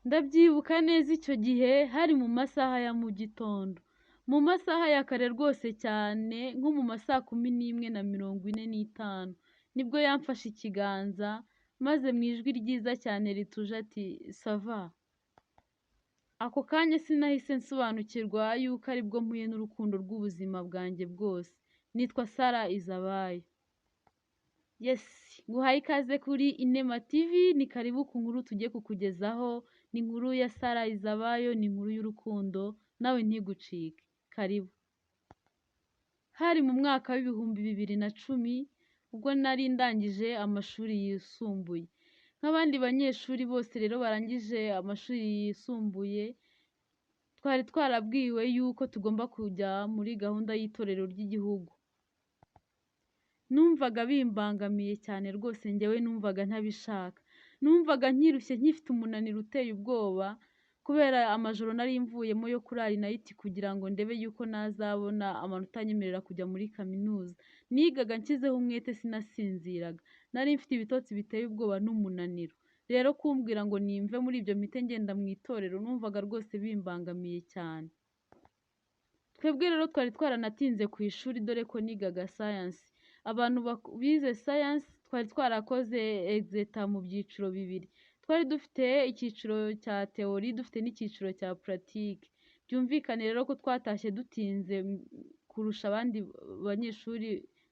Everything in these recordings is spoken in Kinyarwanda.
Ndabyibuka neza icyo gihe hari mu masaha ya mu gitondo, mu masaha ya kare rwose cyane nko mu ma saa 11:45 nibwo yamfashe ikiganza maze mu ijwi ryiza cyane rituje ati sava. Ako kanya sinahise nsobanukirwa yuko aribwo mpuye n'urukundo rw'ubuzima bwanjye bwose. Nitwa Sarah Izabayo. Yes, nguhaye ikaze kuri Inema TV, ni karibu ku nkuru tugiye kukugezaho, ni inkuru ya Sarah Izabayo, ni inkuru y'urukundo, nawe ntigucike, karibu. Hari mu mwaka w'ibihumbi 2010 ubwo nari ndangije amashuri yisumbuye. Nk'abandi banyeshuri bose rero barangije amashuri yisumbuye, twari twarabwiwe yuko tugomba kujya muri gahunda y'itorero ry'igihugu. Numvaga bimbangamiye cyane rwose, njyewe numvaga ntabishaka, numvaga nkirushye nkifite umunaniro uteye ubwoba kubera amajoro nari mvuyemo yo kurara inayiti kugira ngo ndebe yuko nazabona amanota anyemerera kujya muri kaminuza. Nigaga nshyizeho umwete, sinasinziraga, nari mfite ibitotsi biteye ubwoba n'umunaniro. Rero kumbwira ngo nimve muri ibyo mpite ngenda mu itorero numvaga rwose bimbangamiye cyane. Twebwe rero twari twaranatinze ku ishuri dore ko nigaga science. Abantu bize science twari twarakoze exeta mu byiciro bibiri. Twari dufite icyiciro cya theory, dufite n'icyiciro cya pratique. Byumvikane rero ko twatashye dutinze kurusha abandi banyeshuri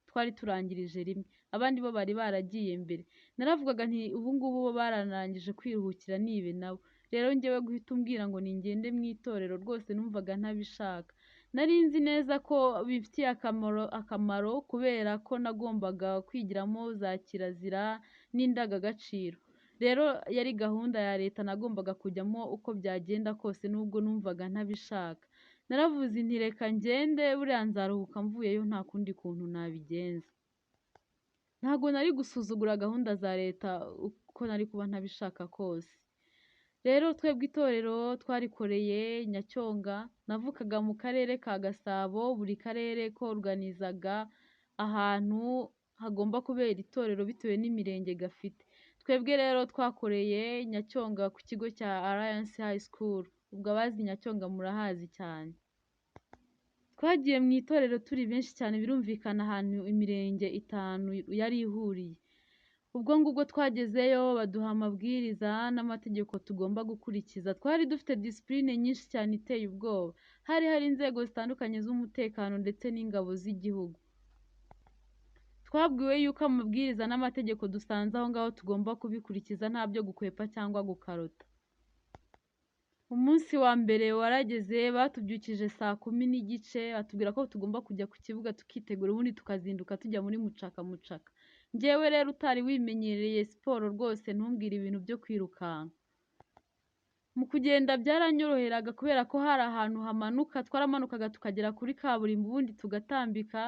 twari turangirije rimwe. Abandi bo bari baragiye mbere. Naravugaga nti ubu ngubu bo baranarangije kwiruhukira nibe nabo. Rero njyewe guhita umbwira ngo ningende mu itorero rwose numvaga ntabishaka. Nari nzi neza ko bifitiye akamaro kubera ko nagombaga kwigiramo za kirazira n'indangagaciro. Rero yari gahunda ya leta nagombaga kujyamo uko byagenda kose nubwo numvaga ntabishaka. Naravuze nti reka ngende buriya nzaruhuka mvuyeyo nta kundi kuntu nabigenza. Ntabwo nari gusuzugura gahunda za leta uko nari kuba ntabishaka kose. Rero twebwe itorero twarikoreye Nyacyonga, navukaga mu karere ka Gasabo, buri karere koruganizaga ahantu hagomba kubera itorero bitewe n'imirenge gafite. Twebwe rero twakoreye Nyacyonga ku kigo cya Alliance High School, ubwo abazi Nyacyonga murahazi cyane. Twagiye mu itorero turi benshi cyane, birumvikana ahantu imirenge 5 yari ihuriye. Ubwo ngubwo twagezeyo baduha amabwiriza n'amategeko tugomba gukurikiza. Twari dufite discipline nyinshi cyane iteye ubwoba. Hari inzego zitandukanye z'umutekano ndetse n'ingabo z'igihugu. Twabwiwe yuko amabwiriza n'amategeko dusanze aho ngaho tugomba kubikurikiza nta byo gukwepa cyangwa gukarota. Umunsi wa mbere warageze, batubyukije saa 10:15 batubwira ko tugomba kujya ku kibuga tukitegura, ubundi tukazinduka tujya muri mucaka. Njyewe rero utari wimenyereye siporo rwose ntumbwire ibintu byo kwirukanka. Mu kugenda byaranyoroheraga kubera ko hari ahantu hamanuka, twaramanukaga tukagera kuri kaburimbo ubundi tugatambika,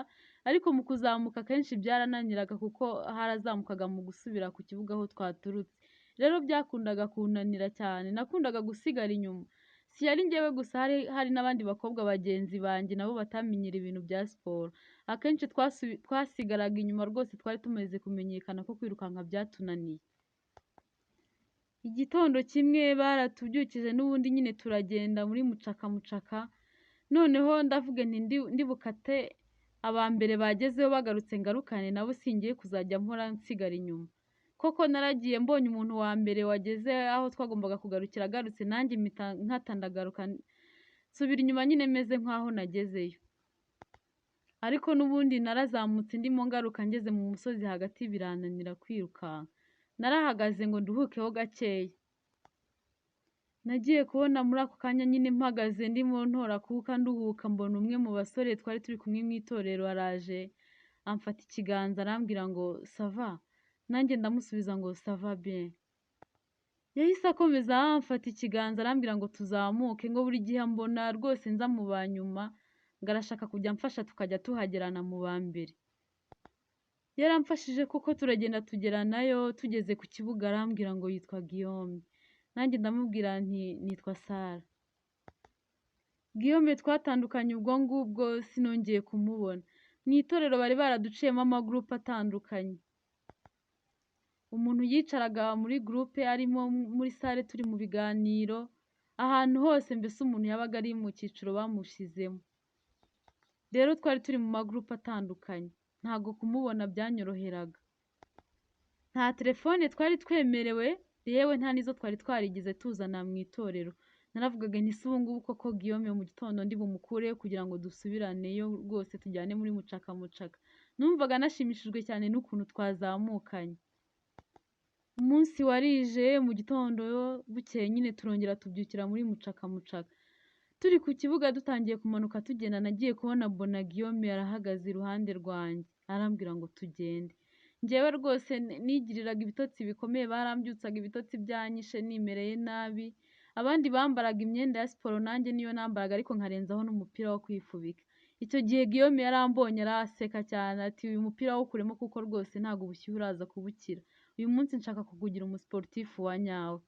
ariko mu kuzamuka kenshi byarananiraga kuko harazamukaga mu gusubira ku kibuga aho twaturutse. Rero byakundaga kunanira cyane, nakundaga gusigara inyuma. Si yari njyewe gusa, hari n'abandi bakobwa bagenzi banjye nabo batamenyera ibintu bya siporo. Akenshi twasigaraga inyuma rwose, twari tumaze kumenyekana ko kwirukanka byatunaniye. Igitondo kimwe baratubyukije n'ubundi nyine turagenda muri mucaka. Noneho ndavuga nti ndibukate abambere bagezeho bagarutse ngarukane nabo, singiye kuzajya mpora nsigara inyuma. Koko naragiye mbonye umuntu wa mbere wageze aho twagombaga kugarukira agarutse, nanjye nkata ndagaruka nsubira inyuma nyine meze nk'aho nagezeyo. Ariko n'ubundi narazamutse ndimo ngaruka, ngeze mu musozi hagati birananira kwirukanka. Narahagaze ngo nduhukeho gakeya. Nagiye kubona muri ako kanya nyine mpagaze ndimo ntora kuka nduhuka, mbona umwe mu basore twari turi kumwe mu itorero araje amfata ikiganza arambwira ngo sava. Nanjye ndamusubiza ngo sava bien. Yahise akomeza amfata ikiganza arambwira ngo tuzamuke, ngo buri gihe mbona rwose nza mu banyuma, ngo arashaka kujya amfasha tukajya tuhagerana mu ba mbere. Yaramfashije kuko turagenda tugeranayo, tugeze ku kibuga arambwira ngo yitwa Guillaume. Nanjye ndamubwira nti nitwa Sarah. Guillaume twatandukanye ubwo ngubwo sinongeye kumubona. Mu itorero bari baraduciyemo amagroupe atandukanye. umuntu yicaraga muri groupe arimo muri salle turi mu biganiro, ahantu hose mbese umuntu yabaga ari mu cyiciro bamushyizemo. Rero twari turi mu magroupe atandukanye, ntabwo kumubona byanyoroheraga. Nta telefone twari twemerewe, yewe nta n'izo twari twarigize tuzana mu itorero. Naravugaga nti se ubu ngubu koko Guillaume mu gitondo ndi bumukureyo kugira ngo dusubiraneyo rwose tujyane muri mucaka mucaka. Numvaga nashimishijwe cyane n'ukuntu twazamukanye. Umunsi warije mu gitondo bukeye nyine turongera tubyukira muri mucaka mucaka. Turi ku kibuga dutangiye kumanuka tugenda nagiye kubona mbona Guillaume yarahagaze iruhande rwanjye. Arambwira ngo tugende. Njyewe rwose nigiriraga ibitotsi bikomeye, barambyutsaga ibitotsi byanyishe nimereye nabi. Abandi bambaraga imyenda ya siporo nanjye niyo nambaraga ariko nkarenzaho n'umupira wo kwifubika. Icyo gihe Guillaume yarambonye araseka cyane ati uyu mupira awukuremo kuko rwose ntabwo ubushyuhe uraza kubukira. Uyu munsi nshaka kukugira umusiporutifu wa nyawe.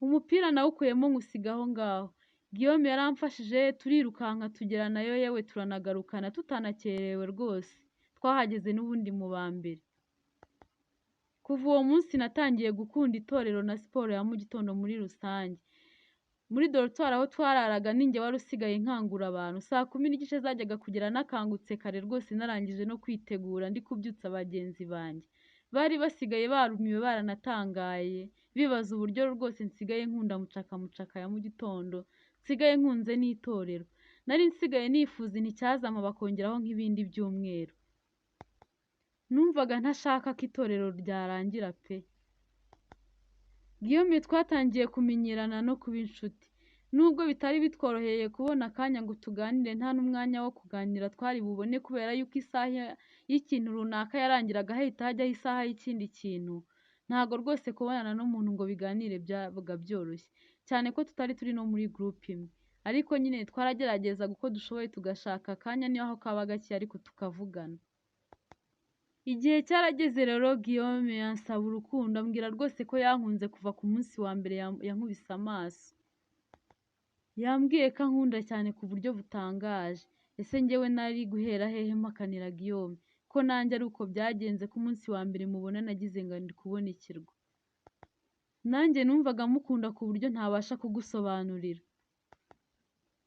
Umupira nawukuyemo nywusiga aho ngaho. Guillaume yaramfashije turirukanka tugera nayo yewe turanagarukana tutanakerewe rwose. Twahageze n'ubundi mu ba mbere. Kuva uwo munsi natangiye gukunda itorero na siporo ya mu gitondo muri rusange. Muri dortoir aho twararaga ninjye wari usigaye nkangura abantu. Saa 10:15 zajyaga kugera nakangutse kare rwose narangije no kwitegura ndi kubyutsa bagenzi banjye. Bari basigaye barumiwe baranatangaye, bibaza uburyo rwose nsigaye nkunda mucaka mucaka ya mu gitondo, nsigaye nkunze n'itorero. Nari nsigaye nifuza nticyazama bakongeraho nk'ibindi byumweru. Numvaga ntashaka ko itorero ryarangira pe. Guillaume twatangiye kumenyerana no kuba inshuti. Nubwo bitari bitworoheye kubona akanya ngo tuganire, nta n'umwanya wo kuganira twari bubone kubera yuko isaha y'ikintu runaka yarangiraga hahita hajyaho isaha y'ikindi kintu. Ntabwo rwose kubonana n'umuntu ngo biganire byabaga byoroshye, cyane ko tutari turi no muri groupe imwe. Ariko nyine twaragerageza uko dushoboye tugashaka akanya niyo kaba gake ariko tukavugana. Igihe cyarageze rero Guillaume yansaba urukundo, ambwira rwose ko yankunze kuva ku munsi wa mbere yankubise amaso. Yambwiye ko ankunda cyane ku buryo butangaje. Ese njyewe nari guhera hehe mpakanira Guillaume ko nanjye ari uko byagenze ku munsi wa mbere mubona nagize ngo ndi kubonekerwa. Nanjye numvaga mukunda ku buryo ntabasha kugusobanurira.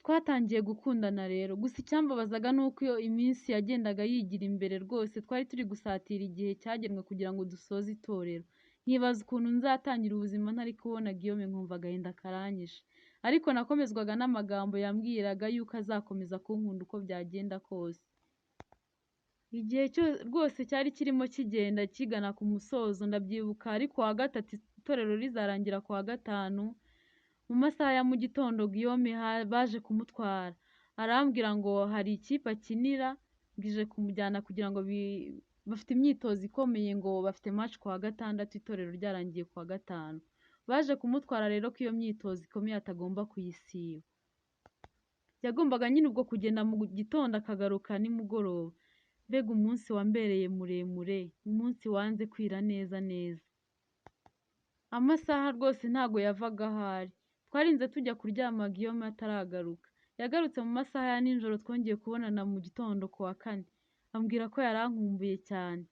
Twatangiye gukundana rero, gusa icyambabazaga nuko iyo iminsi yagendaga yigira imbere rwose twari turi gusatira igihe cyagenwe kugira ngo dusoze itorero. Nkibaza ukuntu nzatangira ubuzima ntari kubona Guillaume nkumva agahinda karanyishe. Ariko nakomezwaga n'amagambo yambwiraga yuko azakomeza kunkunda uko byagenda kose. Igihe rwose cyari kirimo kigenda kigana ku musozo ndabyibuka, ariko wa gatatu itorero rizarangira ku wa gatanu. Mu masaha ya mu gitondo Guillaume baje kumutwara. Arambwira ngo hari ikipe akinira, ngije kumujyana kugira ngo bafite imyitozo ikomeye ngo bafite match ku wa gatandatu itorero ryarangiye ku wa gatanu. Baje kumutwara rero ko iyo myitozo ikomeye atagomba kuyisiba. Yagombaga nyine ubwo kugenda mu gitondo akagaruka nimugoroba. Mbega umunsi wambereye muremure, umunsi wanze kwira neza neza. Amasaha rwose ntago yavaga ahari. Twarinze tujya kuryama Guillaume ataragaruka. Yagarutse mu masaha ya nijoro twongeye kubonana mu gitondo ku wa kane. Ambwira ko yarankumbuye cyane.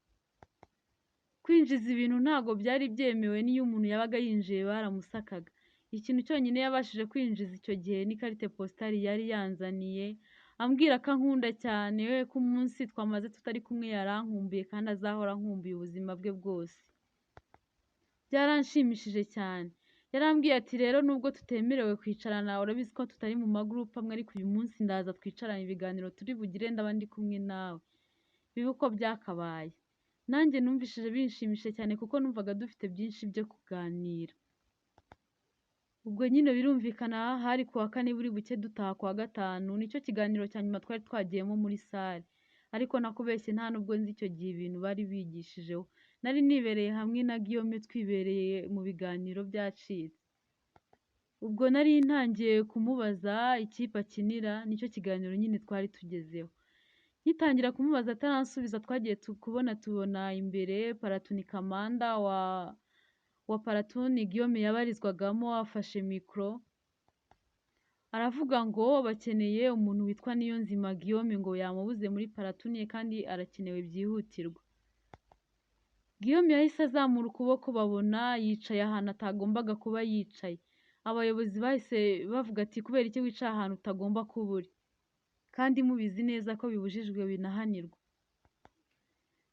Kwinjiza ibintu ntago byari byemewe n'iyo umuntu yabaga yinjiye baramusakaga. Ikintu cyonyine yabashije kwinjiza icyo gihe ni carte postale yari yanzaniye. Ambwira ko ankunda cyane, we ko umunsi twamaze tutari kumwe yarankumbuye kandi azahora nkumbuye ubuzima bwe bwose. Byaranshimishije cyane. Yarambwiye ati rero nubwo tutemerewe kwicarana, urabizi ko tutari mu magroupe amwe, ariko uyu munsi ndaza twicarana ibiganiro turi bugire ndaba ndi kumwe nawe. Bibe uko byakabaye. Nanjye numvishije binshimishije cyane kuko numvaga dufite byinshi byo kuganira. Ubwo nyine birumvikana hari ku wa kane buri buke dutaha ku wa gatanu, nicyo kiganiro cya nyuma twari twagiyemo muri salle. Ariko nakubeshye nta nubwo nzi icyo gihe ibintu bari bigishijeho. Nari nibereye hamwe na Guillaume twibereye mu biganiro byacitse. Ubwo nari ntangiye kumubaza ikipe akinira, nicyo kiganiro nyine twari tugezeho. Ngitangira kumubaza ataransubiza twagiye tubona imbere Paratuni Kamanda wa Paratuni Guillaume yabarizwagamo afashe mikoro. Aravuga ngo bakeneye umuntu witwa Niyonzima Guillaume ngo yamubuze muri Paratuni kandi arakenewe byihutirwa. Guillaume yahise azamura ukuboko babona yicaye ahantu atagombaga kuba yicaye. Abayobozi bahise bavuga ati kubera iki wicaye ahantu utagomba kuba uri? Kandi mubizi neza ko bibujijwe binahanirwa.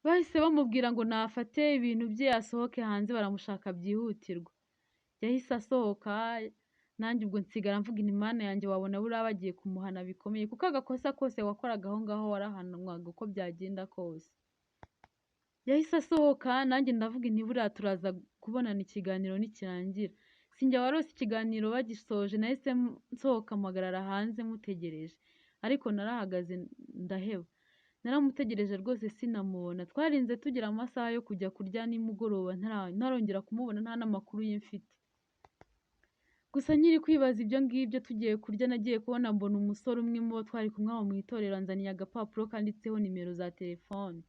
Bahise bamubwira ngo nafate ibintu bye asohoke hanze baramushaka byihutirwa. Yahise asohoka nanjye ubwo nsigara mvuga inti Mana yanjye wabona buriya bagiye kumuhana bikomeye kuko agakosa kose wakoraga aho ngaho warahanwaga uko byagenda kose. Yahise asohoka nanjye ndavuga inti buriya turaza kubonana ikiganiro nikirangira. Sinjye warose ikiganiro bagisoje nahise nsohoka mpagarara hanze mutegereje. Ariko narahagaze ndaheba. Naramutegereje rwose sinamubona. Twarinze tugira amasaha yo kujya kurya nimugoroba ntarongera kumubona nta n'amakuru ye mfite. Gusa nkiri kwibaza ibyo ngibyo tugiye kurya nagiye kubona mbona umusore umwe mu bo twari kumwe aho mu itorero anzaniye agapapuro kanditseho nimero za telefone.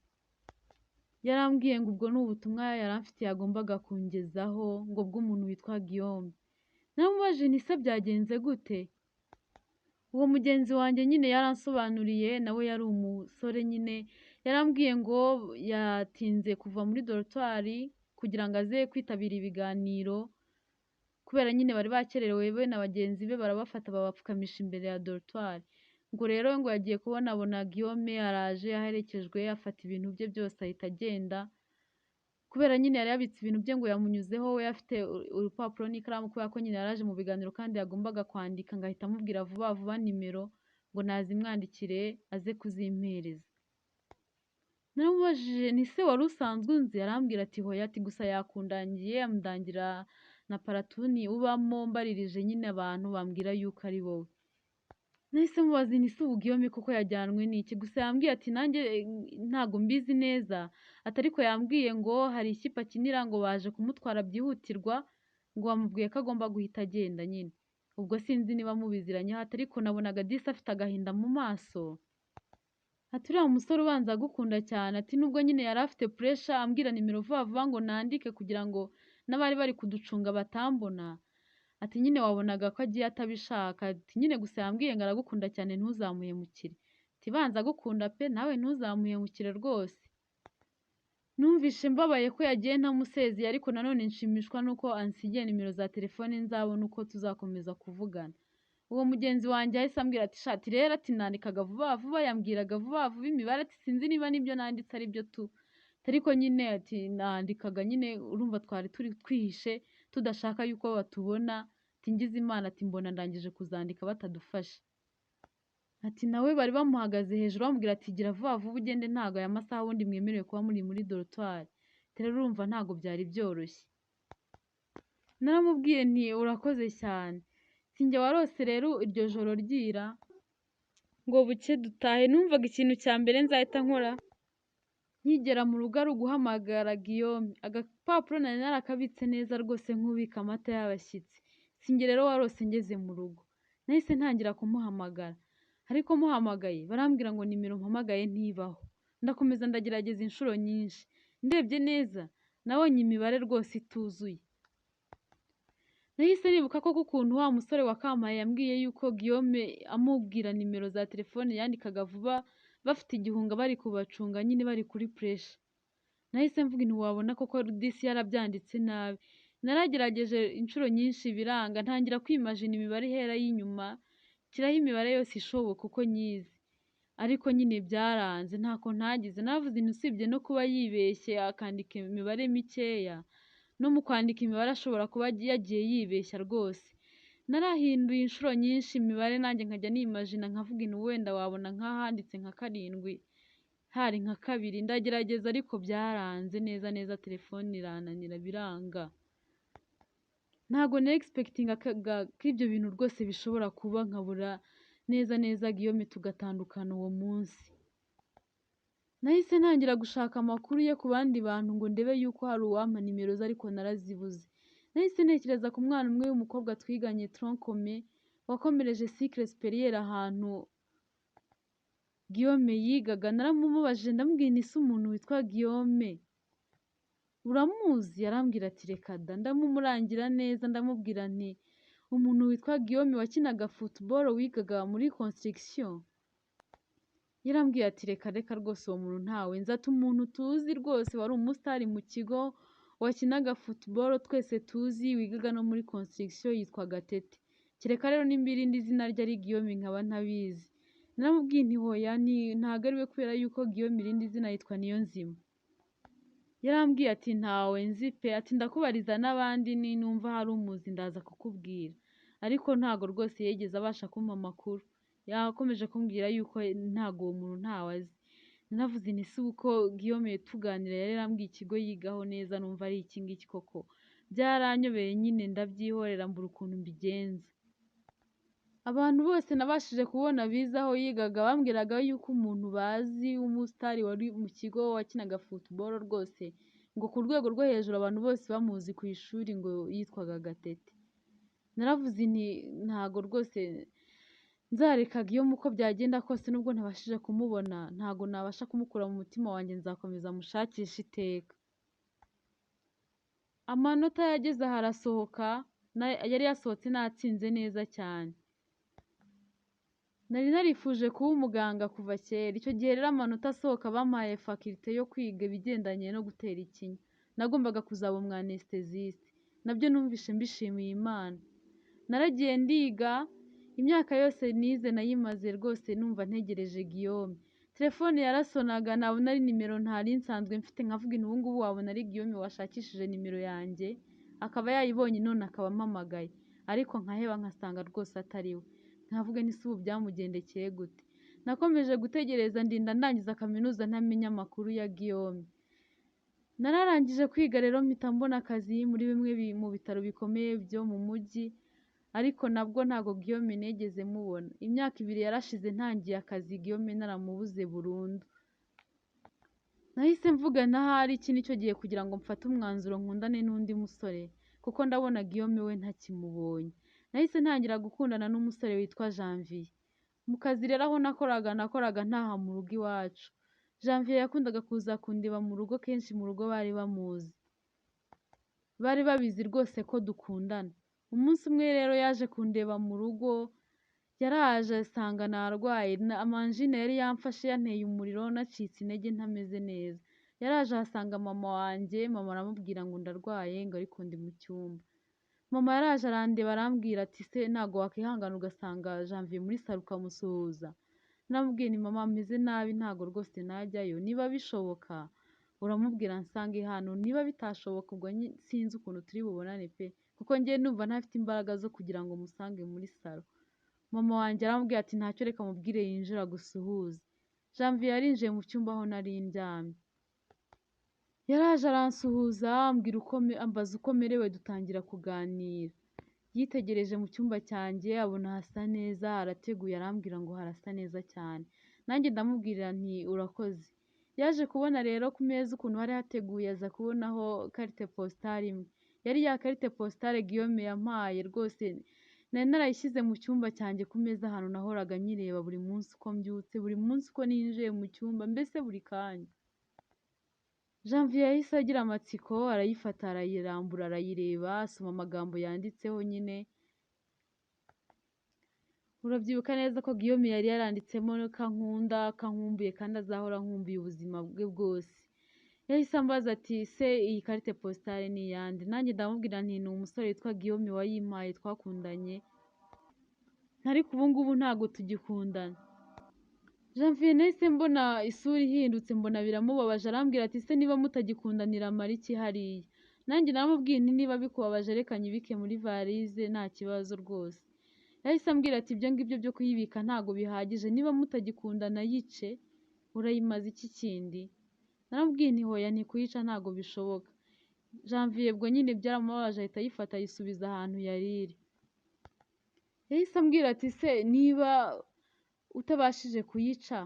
Yarambwiye ngo ubwo ni ubutumwa yaramfitiye yagombaga kungezaho ngo bw'umuntu witwa Guillaume. Naramubajije nti se byagenze gute? Uwo mugenzi wanjye nyine yaransobanuriye nawe yari umusore nyine yarambwiye ngo yatinze kuva muri dorotwari kugira ngo aze kwitabira ibiganiro kubera nyine bari bakererewe we na bagenzi be barabafata babapfukamisha imbere ya dorotwari. Ngo rero ngo yagiye kubona abona Guillaume araje aherekejwe afata ibintu bye byose ahita agenda kubera nyine yari yabitse ibintu bye ngo yamunyuzeho we afite urupapuro n'ikaramu kubera ko nyine yaraje mu biganiro kandi yagombaga kwandika ngo ahita amubwira vuba vuba nimero ngo nazimwandikire aze kuzimpereza. Naramubajije nti se wari usanzwe unzi? Arambwira ati hoya ati gusa yakundangiye amudangira na paratuni ubamo mbaririje nyine abantu bambwira yuko ari wowe. Nahise mubaza nti se ubu Guillaume koko yajyanwe n'iki? Gusa yambwiye ati nanjye ntago mbizi neza ati ariko yambwiye ngo hari ikipe akinira ngo baje kumutwara byihutirwa ngo bamubwiye ko agomba guhita agenda nyine. Ubwo sinzi niba mubiziranyeho ati ariko nabonaga disi afite agahinda mu maso. Ati uriya musore ubanza agukunda cyane ati nubwo nyine yari afite puresha ambwira nimero vuba vuba ngo nandike kugira ngo n'abari bari kuducunga batambona. Ati nyine wabonaga ko agiye atabishaka ati nyine gusa yambwiye ngo aragukunda cyane ntuzamuhemukire. Ati banza agukunda pe nawe ntuzamuhemukire rwose. Numvishe mbabaye ko yagiye ntamusezeye ariko nanone nshimishwa nuko ansigiye nimero za telefone nzabona uko tuzakomeza kuvugana. Uwo mugenzi wanjye yahise ambwira ati shati rero ati nandikaga vuba vuba yambwiraga vuba vuba imibare ati sinzi niba nibyo nanditse ari byo tu. Ariko nyine ati nandikaga nyine urumva twari turi twihishe tudashaka yuko batubona ati ngize Imana ati mbona ndangije kuzandika batadufashe. Ati nawe bari bamuhagaze hejuru bamubwira ati gira vuba vuba ugende ntago aya masaha wundi mwemerewe kuba muri dorotwari. Rero urumva ntago byari byoroshye. Naramubwiye nti urakoze cyane. Sinjye warose rero iryo joro ryira ngo buke dutahe numvaga ikintu cya mbere nzahita nkora nkigera mu rugo ari uguhamagara Guillaume. Agapapuro nari narakabitse neza rwose nk'ubika amata y'abashyitsi. Sinjye rero warose ngeze mu rugo. Nahise ntangira kumuhamagara. Ariko muhamagaye barambwira ngo nimero mpamagaye ntibaho. Ndakomeza ndagerageza inshuro nyinshi. Ndebye neza nabonye imibare rwose ituzuye. Nahise nibuka ko ukuntu wa musore wa Kampaye yambwiye yuko Guillaume amubwira nimero za telefone yandikaga vuba bafite igihunga bari kubacunga nyine bari kuri puresha. Nahise mvuga inti wabona koko disi yarabyanditse nabi. Naragerageje inshuro nyinshi biranga ntangira kwimajina imibare ihera y'inyuma kiraho imibare yose ishoboka uko nyizi. Ariko nyine byaranze ntako ntagize navuze inti usibye no kuba yibeshye akandika imibare mikeya no mu kwandika imibare ashobora kuba yagiye yibeshya rwose. Narahinduye inshuro nyinshi imibare nanjye nkajya nimajina nkavuga inti wenda wabona nk'ahanditse nka 7 hari nka 2 ndagerageza ariko byaranze neza neza telefone irananira biranga. Ntago na expectinga ko ibyo bintu rwose bishobora kuba nkabura neza neza Guillaume tugatandukana uwo munsi. Nahise ntangira gushaka amakuru ye ku bandi bantu ngo ndebe yuko hari uwampa nimero ze ariko narazibuze. Nahise ntekereza ku mwana umwe w'umukobwa twiganye troncome wakomereje cycle supérieur ahantu Guillaume yigaga. Naramumubajije ndamubwira nti se umuntu witwa Guillaume uramuzi? Arambwira ati reka da. Ndamumurangira neza ndamubwira nti umuntu witwa Guillaume wakinaga football wigaga muri construction. yarambwiye ati reka reka rwose uwo muntu ntawe nzi, ati umuntu tuzi rwose wari umusitari mu kigo wakinaga football twese tuzi wigaga no muri construction yitwaga Tete, kereka rero nimba irindi zina rye ari Guillaume nkaba ntabizi. Naramubwiye nti hoya ntago ari we kubera yuko Guillaume irindi zina yitwa Niyonzima. Yarambwiye ati ntawe nzi pe, ati ndakubariza n'abandi numva hari umuzi ndaza kukubwira, ariko ntago rwose yigeze abasha kumpa amakuru, yakomeje kumbwira yuko ntago uwo muntu ntawe azi. Naravuze nti si uko Guillaume tuganira yari yarambwiye ikigo yigaho neza numva ari iki ngiki koko, byaranyobeye nyine ndabyihorera mbura ukuntu mbigenza. Abantu bose nabashije kubona bize aho yigaga bambwiraga yuko umuntu bazi w'umusitari wari mu kigo wakinaga football rwose ngo ku rwego rwo hejuru abantu bose bamuzi ku ishuri ngo yitwaga Gatete. Naravuze nti ntago rwose nzareka Guillaume uko byagenda kose nubwo ntabashije kumubona ntago nabasha kumukura mu mutima wanjye, nzakomeza mushakisha iteka. Amanota yageze aha arasohoka, yari yasohotse natsinze neza cyane. Nari narifuje kuba umuganga kuva kera, icyo gihe rero amanota asohoka bampaye faculté yo kwiga ibigendanye no gutera ikinya, nagombaga kuzaba umu anesthésiste, nabyo numvishe mbishimiye Imana. Naragiye ndiga, imyaka yose nize nayimaze rwose numva ntegereje Guillaume. Telefone yarasonaga nabona ari nimero ntari nsanzwe mfite nkavuga ubu ngubu wabona ari Guillaume washakishije nimero yanjye akaba yayibonye none akaba ampamagaye, ariko nkaheba nkasanga rwose atari we, nkavuga nti se ubu byamugendekeye gute. Nakomeje gutegereza ndinda ndangiza kaminuza ntamenya amakuru ya Guillaume. Nararangije kwiga rero mpita mbona akazi muri bimwe mu bitaro bikomeye byo mu mujyi, ariko nabwo ntago Guillaume nigeze mubona. Imyaka 2 yarashize ntangiye akazi Guillaume naramubuze burundu. Nahise mvuga ntahari iki nicyo gihe kugira ngo mfate umwanzuro nkundane n'undi musore, kuko ndabona Guillaume we ntakimubonye. Nahise ntangira gukundana n'umusore witwa Janvier. Mu kazi rero aho nakoraga ntaha mu rugo iwacu. Janvier yakundaga kuza kundeba mu rugo, kenshi mu rugo bari bamuzi, bari babizi rwose ko dukundana. Umunsi umwe rero yaje kundeba mu rugo, yaraje asanga narwaye, amanjine yari yamfashe yanteye umuriro nacitse intege ntameze neza. Yaraje ahasanga mama wanjye, mama aramubwira ngo ndarwaye ngo ariko ndi mu cyumba. Mama yaraje arandeba arambwira ati se ntago wakwihangana ugasanga Janvier muri salo ukamusuhuza. Namubwiye nti mama ameze nabi ntago rwose najyayo, niba bishoboka uramubwira nsange hano, niba bitashoboka ubwo sinzi ukuntu turi bubonane pe, kuko njye numva ntafite imbaraga zo kugira ngo musange muri salo. Mama wanjye aramubwira ati ntacyo reka mubwire yinjira agusuhuze. Janvier yarinjiye mu cyumba aho nari ndyamye. Yaraje aransuhuza ambaza uko merewe dutangira kuganira. Yitegereje mu cyumba cyanjye abona hasa neza, harateguye arambwira ngo harasa neza cyane. Nanjye ndamubwira nti urakoze. Yaje kubona rero ku meza ukuntu hari hateguye aza kubonaho carte postale imwe. Yari ya carte postale Guillaume yampaye rwose, nari narayishyize mu cyumba cyanjye ku meza ahantu nahoraga nyireba buri munsi uko mbyutse, buri munsi uko ninjiye mu cyumba, mbese buri kanya. Janvier yahise agira amatsiko arayifata arayirambura arayireba, asoma amagambo yanditseho nyine. Urabyibuka neza ko Guillaume yari yaranditsemo kankunda, kankumbuye kandi azahora nkumbuye ubuzima bwe bwose. Yahise ambaza ati se iyi carte postale ni iyande? Nanjye ndamubwira nti ni umusore witwa Guillaume wayimpaye twakundanye, ariko ubu ngubu ntago tugikundana. Janvier nahise mbona isura ihindutse, mbona biramubabaje, arambwira ati se niba mutagikundanira mara iki hariya? Nanjye naramubwiye nti niba bikubabaje reka nyibike muri varize nta kibazo rwose. Yahise ambwira ati ibyo ngibyo byo kuyibika ntago bihagije, niba mutagikundana yice, urayimaze iki kindi? Naramubwiye nti hoya ntikuyica ntago bishoboka. Janvier ubwo nyine byaramubabaje ahita ayifata ayisubiza ahantu yari iri. Yahise ambwira ati se niba utabashije kuyica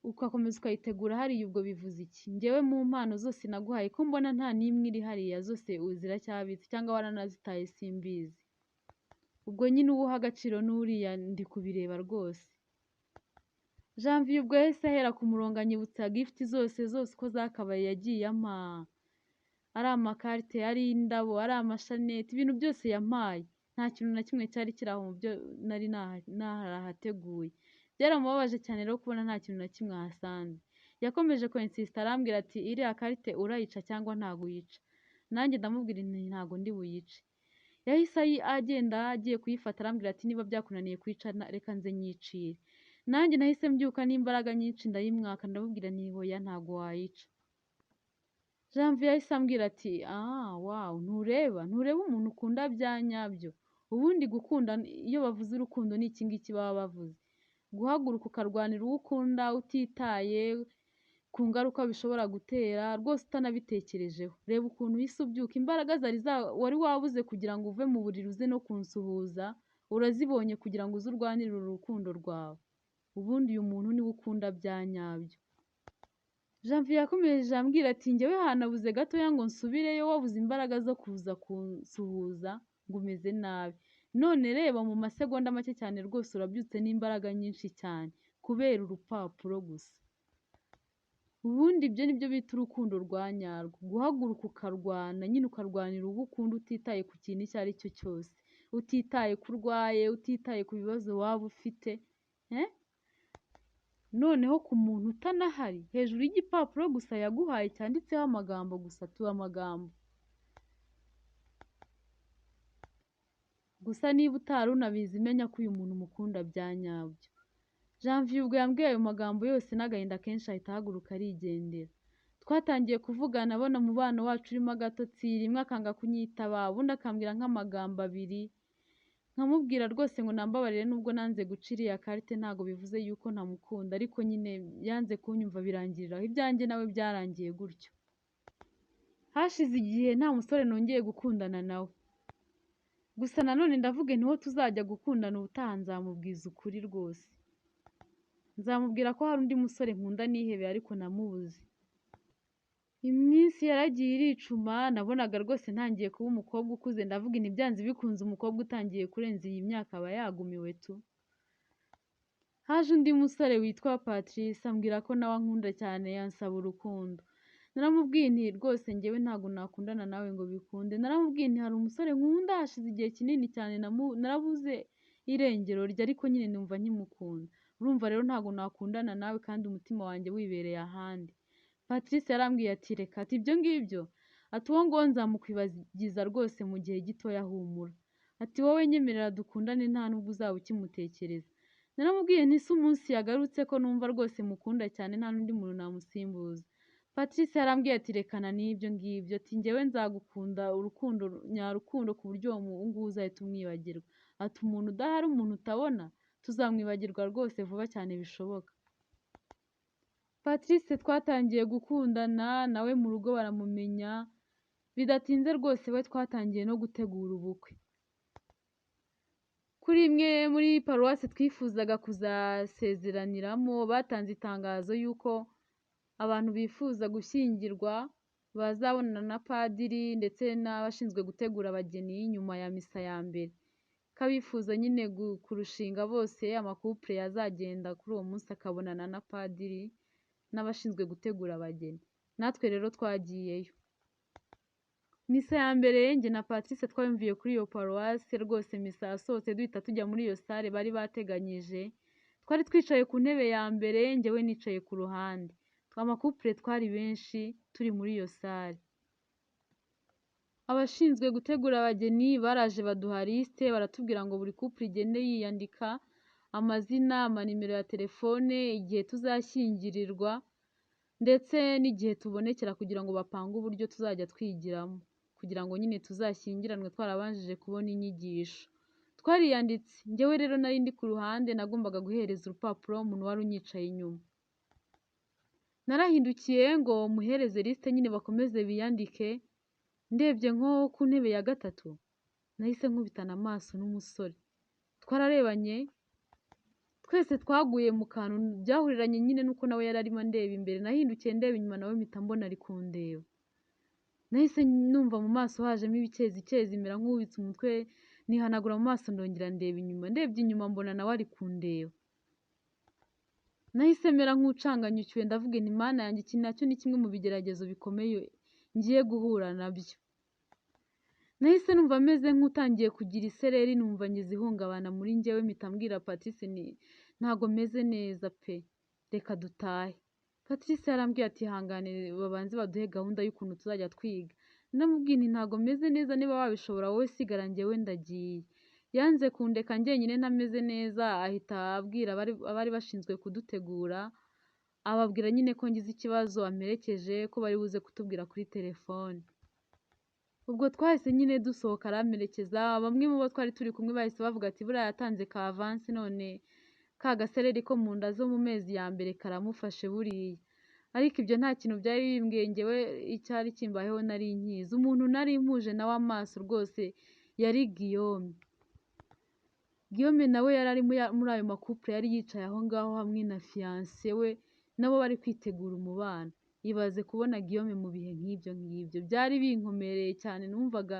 ugakomeza ukayitegura hariya ubwo bivuze iki? Njyewe mu mpano zose naguhaye ko mbona nta n'imwe iri hariya, zose ziracyabitse cyangwa waranazitaye simbizi. Ubwo nyine uwuha agaciro n'uriya ndi kubireba rwose. Janvier ubwo yahise ahera ku murongo anyibutsa gift zose uko zakabaye yagiye ampa, ari amakarite, ari indabo, ari amashanete, ibintu byose yampaye nta kintu na kimwe cyari kiri aho mu byo nari narahateguye. Byaramubabaje cyane rero kubona nta kintu na kimwe ahasanze. Yakomeje kwensisita arambwira ati iriya karite urayica cyangwa ntago uyica? Nanjye ndamubwira nti ntago ndi buyice. Yahise agenda agiye kuyifata arambwira ati niba byakunaniye kuyica reka nze nyicire. Nanjye nahise mbyuka n'imbaraga nyinshi ndayimwaka ndamubwira nti hoya ntago wayica. Janvier yahise ambwira ati wawu ntureba umuntu ukunda bya nyabyo. Ubundi gukunda iyo bavuze urukundo ni iki ngiki baba bavuze. Guhaguruka ukarwanira uwo ukunda utitaye ku ngaruka bishobora gutera rwose utanabitekerejeho. Reba ukuntu uhise ubyuka, imbaraga wari wabuze kugira ngo uve mu buriri uze no kunsuhuza urazibonye kugira ngo uze urwanirire urukundo rwawe. Ubundi uyu muntu niwe ukunda bya nyabyo. Janvier yakomeje ambwira ati njyewe hanabuze gatoya ngo nsubireyo wabuze imbaraga zo kuza kunsuhuza ngo umeze nabi. None reba mu masegonda make cyane rwose urabyutse n'imbaraga nyinshi cyane kubera urupapuro gusa. Ubundi ibyo nibyo bita urukundo rwa nyarwo. Guhaguruka ukarwana nyine ukarwanira uwo ukunda utitaye ku kintu icyo ari cyo cyose. Utitaye ko urwaye, utitaye ku bibazo waba ufite. Noneho ku muntu utanahari hejuru y'igipapuro gusa yaguhaye cyanditseho amagambo gusa amagambo. Gusa niba utari unabizi menya ko uyu muntu umukunda bya nyabyo. Janvier ubwo yambwiye ayo magambo yose n'agahinda kenshi ahita ahaguruka arigendera. Twatangiye kuvugana abona umubano wacu urimo agatotsi, rimwe akanga kunyitaba ubundi akambwira nk'amagambo abiri. Nkamubwira rwose ngo nambabarire nubwo nanze guca iriya karite ntago bivuze yuko ntamukunda, ariko nyine yanze kunyumva birangirira aho. Ibyanjye nawe byarangiye gutyo. Hashize igihe nta musore nongeye gukundana nawe. Gusa nanone ndavuga ntiho tuzajya gukundana ubutaha nzamubwiza ukuri rwose. Nzamubwira ko hari undi musore nkunda nihebeye ariko namubuze. Iminsi yaragiye iricuma nabonaga rwose ntangiye kuba umukobwa ukuze ndavuga byanze bikunze umukobwa utangiye kurenza iyi myaka aba yagumiwe tu. Haje undi musore witwa Patrice ambwira ko nawe ankunda cyane yansaba urukundo. Naramubwiye nti rwose njyewe ntago nakundana nawe ngo bikunde. Naramubwiye nti hari umusore nkunda hashize igihe kinini cyane narabuze irengero rye ariko nyine numva nkimukunda. Urumva rero ntago nakundana nawe kandi umutima wanjye wibereye ahandi. Patrice yarambwiye ati reka ati ibyo ngibyo ati uwo ngo nzamukwibagiza rwose mu gihe gitoya humura. Ati wowe nyemerera dukundane nta nubwo uzaba ukimutekereza. Naramubwiye nti se umunsi yagarutse ko numva rwose mukunda cyane nta n'undi muntu namusimbuza. Patrice yarambwiye ati rekana n'ibyo ngibyo ati njyewe nzagukunda urukundo nyarukundo ku buryo uwo nguwo uzahita umwibagirwa. Ati umuntu udahari umuntu utabona tuzamwibagirwa rwose vuba cyane bishoboka. Patrice twatangiye gukundana nawe mu rugo baramumenya. Bidatinze rwose we twatangiye no gutegura ubukwe. Kuri imwe muri paruwasi twifuzaga kuzasezeraniramo batanze itangazo y'uko abantu bifuza gushyingirwa bazabonana na padiri ndetse n'abashinzwe gutegura abageni nyuma ya misa ya mbere. Kabifuza nyine kurushinga bose amakupure yazagenda kuri uwo munsi akabonana na padiri n'abashinzwe gutegura abageni. Natwe rero twagiyeyo. Misa ya mbere njye na Patrice twayumviye kuri iyo paruwasi rwose misa yasohotse duhita tujya muri iyo sale bari bateganyije. Twari twicaye ku ntebe ya mbere njyewe nicaye ku ruhande. Amakupure twari benshi turi muri iyo sale. Abashinzwe gutegura abageni baraje baduha liste baratubwira ngo buri couple igende yiyandika amazina, amanimero ya telefone, igihe tuzashyingirirwa ndetse n'igihe tubonekera kugira ngo bapange uburyo tuzajya twigiramo kugira ngo nyine tuzashyingiranwe twarabanjije kubona inyigisho. Twariyanditse njyewe rero nari ndi ku ruhande nagombaga guhereza urupapuro umuntu wari unyicaye inyuma. Narahindukiye ngo muhereze liste nyine bakomeze biyandike. Ndebye nko ku ntebe ya gatatu nahise nkubitana amaso n'umusore. Twararebanye twese twaguye mu kantu byahuriranye nyine nuko nawe yari arimo ndeba imbere. Nahindukiye ndeba inyuma nawe mpita mbona ari kundeba. Nahise numva mu maso hajemo ibikezi mera nk'ubitse umutwe nihanagura mu maso ndongera ndeba inyuma. Ndebye inyuma mbona nawe ari kundeba. Nahise mera nk'ucanganyukiwe ndavuga nti Mana yanjye iki nacyo ni kimwe mu bigeragezo bikomeye ngiye guhura nabyo. Nahise numva meze nk'utangiye kugira isereri numva ngize ihungabana muri njyewe mpita mbwira Patrice ntago meze neza pe, reka dutahe. Patrice yarambwiye ati ihangane babanze baduhe gahunda y'ukuntu tuzajya twiga. Ndamubwiye nti ntago meze neza, niba wabishobora wowe sigara njyewe ndagiye. Yanze kundeka njyenyine ntameze neza, ahita abwira abari bashinzwe kudutegura, ababwira nyine ko ngize ikibazo amperekeje, ko bari buze kutubwira kuri telefone. Ubwo twahise nyine dusohoka aramperekeza, bamwe mu bo twari turi kumwe bahise bavuga ati buriya yatanze ka avansi none ka gasereri ko mu nda zo mu mezi ya mbere karamufashe buriya. Ariko ibyo nta kintu byari bimbwiye, njyewe icyari kimbayeho nari nkizi. Umuntu nari mpuje nawe amaso rwose yari Guillaume. Guillaume nawe yari ari muri ayo makupure, yari yicaye aho ngaho hamwe na fiyanse we, nabo bari kwitegura umubano. Ibaze kubona Guillaume mu bihe nk'ibyo ngibyo, byari binkomereye cyane, numvaga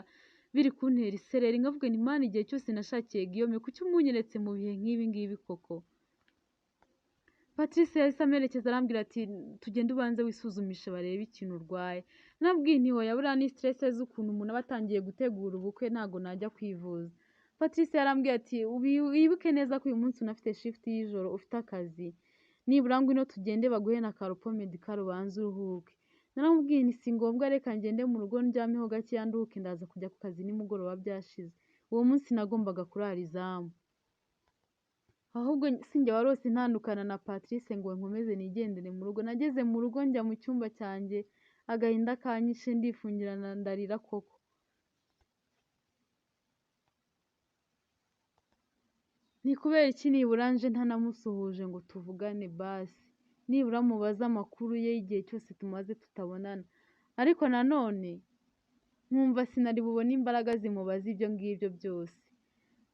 biri kuntera isereri, nkavuga nti Mana igihe cyose nashakiye Guillaume kuki umunyeretse mu bihe nk'ibi ngibi koko. Patrice yahise amperekeza arambwira ati tugende ubanze wisuzumishe barebe ikintu urwaye. Nabwiye nti hoya buriya ni stress z'ukuntu umuntu aba atangiye gutegura ubukwe, ntago najya kwivuza. Patrice yarambwiye ati wibuke neza ko uyu munsi unafite shift y'ijoro, ufite akazi, nibura ngwino tugende baguhe na karupo medical ubanze uruhuke. Naramubwiye nti si ngombwa, reka ngende mu rugo ndyameho gakeya nduhuke, ndaza kujya ku kazi nimugoroba byashize. Uwo munsi nagombaga kurara izamu. Ahubwo sinjye warose ntandukana na Patrice ngo nkomeze nigendere mu rugo. Nageze mu rugo njya mu cyumba cyanjye, agahinda kanyishe ndifungirana ndarira koko. Ni kubera iki nibura nje ntanamusuhuje ngo tuvugane basi, nibura mubaze amakuru ye igihe cyose tumaze tutabonana. Ariko nanone nkumva sinari bubone imbaraga zimubaza ibyo ngibyo byose.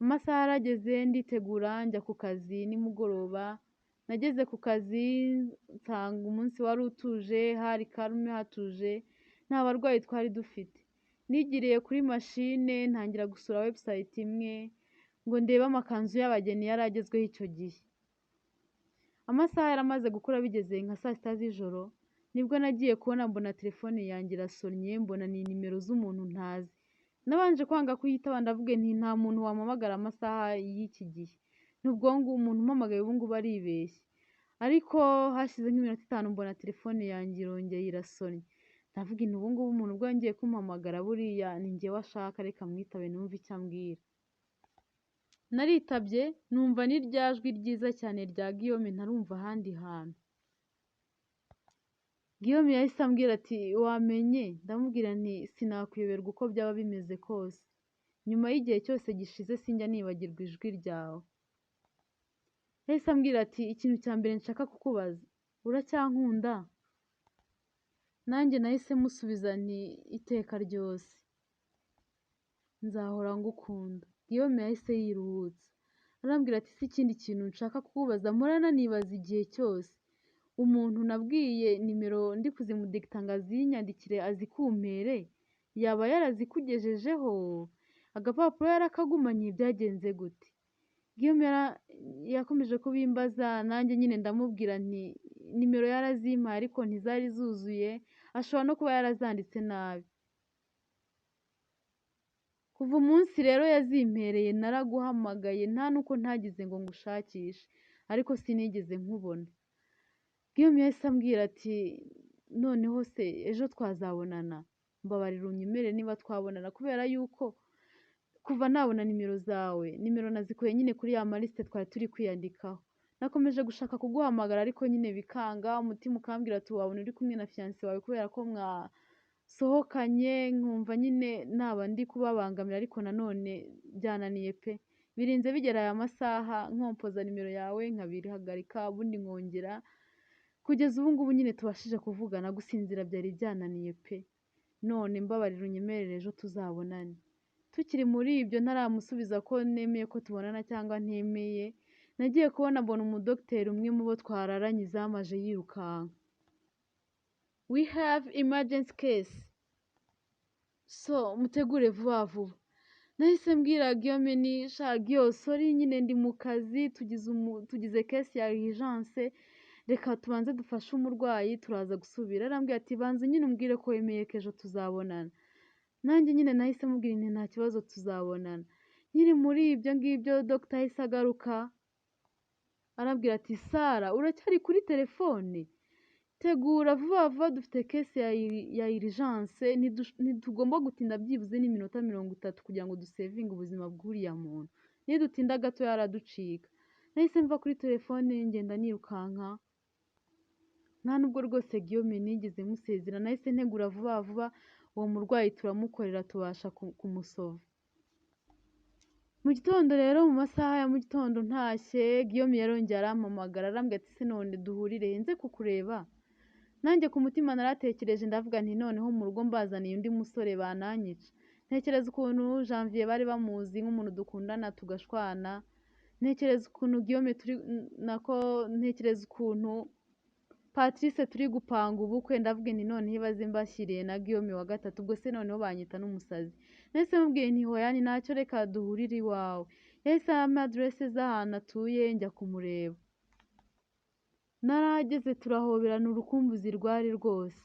Amasaha arageze nditegura njya ku kazi nimugoroba. Nageze ku kazi nsanga umunsi wari utuje, hari karume hatuje, nta barwayi twari dufite. Nigiriye kuri mashine ntangira gusura website imwe ngo ndebe amakanzu y'abageni yari agezweho icyo gihe. Amasaha yaramaze gukura, bigeze nka saa sita z'ijoro nibwo nagiye kubona mbona telefone yanjye irasonnye, mbona ni nimero z'umuntu ntazi. Nabanje kwanga kuyitaba, ndavuga nti nta muntu wampamagara amasaha y'iki gihe, nubwo ngo umuntu umpamagaye ubu ngubu aribeshye. Ariko hashize nk'iminota 5 mbona telefone yanjye irongeye irasonnye. Ndavuga nti ubu ngubu umuntu ubwo ngiye kumpamagara buriya ni njyewe ashaka, reka mwitabe numve icyo ambwira. Naritabye numva ni rya jwi ryiza cyane rya Guillaume ntarumva ahandi hantu. Guillaume yahise ambwira ati wamenye? Ndamubwira nti sinakwiyoberwa uko byaba bimeze kose, nyuma y'igihe cyose gishize sinjya nibagirwa ijwi ryawe. Yahise ambwira ati ikintu cya mbere nshaka kukubaza, uracyankunda? Nanjye nahise musubiza nti iteka ryose nzahora ngukunda. Guillaume yahise yiruhutsa arambwira ati si ikindi kintu nshaka kukubaza, mporana nibaza igihe cyose, umuntu nabwiye nimero ndi kuzimudikita ngo azinyandikire azikumpere yaba yarazikugejejeho? Agapapuro yarakagumanye, byagenze gute? Guillaume yakomeje kubimbaza, nanjye nyine ndamubwira nti nimero yarazimpaye ariko ntizari zuzuye, ashobora no kuba yarazanditse nabi. Kuva umunsi rero yazimpereye naraguhamagaye, nta nuko ntagize ngo ngushakishe, ariko sinigeze nkubona. Guillaume yahise ambwira ati noneho se ejo twazabonana? Mbabarira unyemerere niba twabonana, kubera yuko kuva nabona nimero zawe, nimero nazikuye nyine kuri ya malisite twari turi kwiyandikaho. Nakomeje gushaka kuguhamagara ariko nyine bikanga, umutima ukambwira ati wabona uri kumwe na fiyanse wawe kubera ko mwasohokanye, nkumva nyine naba ndi kubabangamira, ariko nanone byananiye pe. Birinze bigera aya masaha nkompoza nimero yawe nkabihagarika, ubundi nkongera, kugeza ubu ngubu nyine tubashije kuvugana, gusinzira byari byananiye pe. None mbabarira unyemerere ejo tuzabonane. Tukiri muri ibyo ntaramusubiza ko nemeye ko tubonana cyangwa ntemeye, nagiye kubona mbona umudogiteri umwe mu bo twararanye izamaje yirukanka. We have emergency case, so mutegure vuba vuba. Nahise mbwira Guillaume ni Guillaume sorry nyine ndi mu kazi, tugize case ya urgence, reka tubanze dufashe umurwayi turaza gusubira. Arambwira ati banza nyine umbwire ko wemeye ko ejo tuzabonana. Nanjye nyine nahise mubwira nti nta kibazo tuzabonana. Nyiri muri ibyo ngibyo Dr. yahise agaruka arambwira ati Sara uracyari kuri telefone, tegura vuba vuba dufite kese ya urgence ntitugomba gutinda byibuze n'iminota 30 kugira ngo dusevinge ubuzima bw'uriya muntu, nidutinda gato yaraducika. Nahise mva kuri telefone ngenda nirukanka, nta nubwo rwose Guillaume nigeze musezera, nahise ntegura vuba vuba uwo murwayi turamukorera tubasha kumusova. Mu gitondo rero mu masaha ya mu gitondo ntashye, Guillaume yarongeye arampamagara arambwira ati se none duhurire nze kukureba. Nanjye ku mutima naratekereje ndavuga nti noneho mu rugo mbazaniye undi musore bananyica. Ntekereza ukuntu Janvier bari bamuzi nk'umuntu dukundana tugashwana, ntekereza ukuntu Guillaume ntekereza ukuntu Patrice turi gupanga ubukwe, ndavuga nti noneho ibaze mbashyiriye na Guillaume wa gatatu, ubwo se noneho banyita n'umusazi. Nahise mubwiye nti hoya ni ntacyo reka duhurire iwawe. Yahise ampa adresse z'ahantu atuye njya kumureba. Narahageze turahoberana urukumbuzi rwari rwose.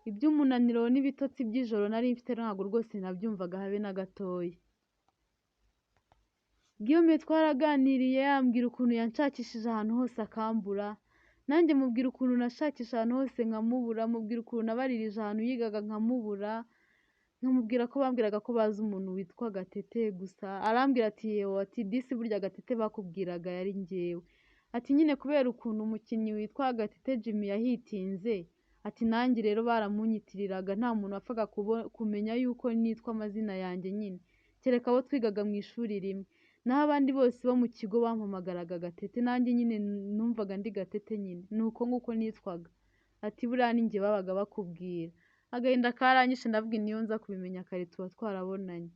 Iby'umunaniro n'ibitotsi by'ijoro nari mfite ntabwo rwose nabyumvaga habe na gatoya. Guillaume twaraganiriye ambwira ukuntu yanshakishije ahantu hose akambura, nanjye mubwira ukuntu nashakisha ahantu hose nkamubura, mubwira ukuntu nabaririje ahantu yigaga nkamubura, nkamubwira ko bambwiraga ko bazi umuntu witwa Gatete gusa. Arambwira ati yewe ati disi burya Gatete bakubwiraga yari njyewe. Ati nyine kubera ukuntu umukinnyi witwa Gatete Jimmy yahitinze, ati nanjye rero baramunyitiriraga, nta muntu wapfaga kumenya yuko nitwa amazina yanjye nyine, kereka abo twigaga mu ishuri rimwe. Naho abandi bose bo mu kigo bampamagaraga Gatete, nanjye nyine numvaga ndi Gatete nyine, ni uko nguko nitwaga. Ati buriya ni njye babaga bakubwira. Agahinda karanyishe ndavuga niyo nza kubimenya kare tuba twarabonanye.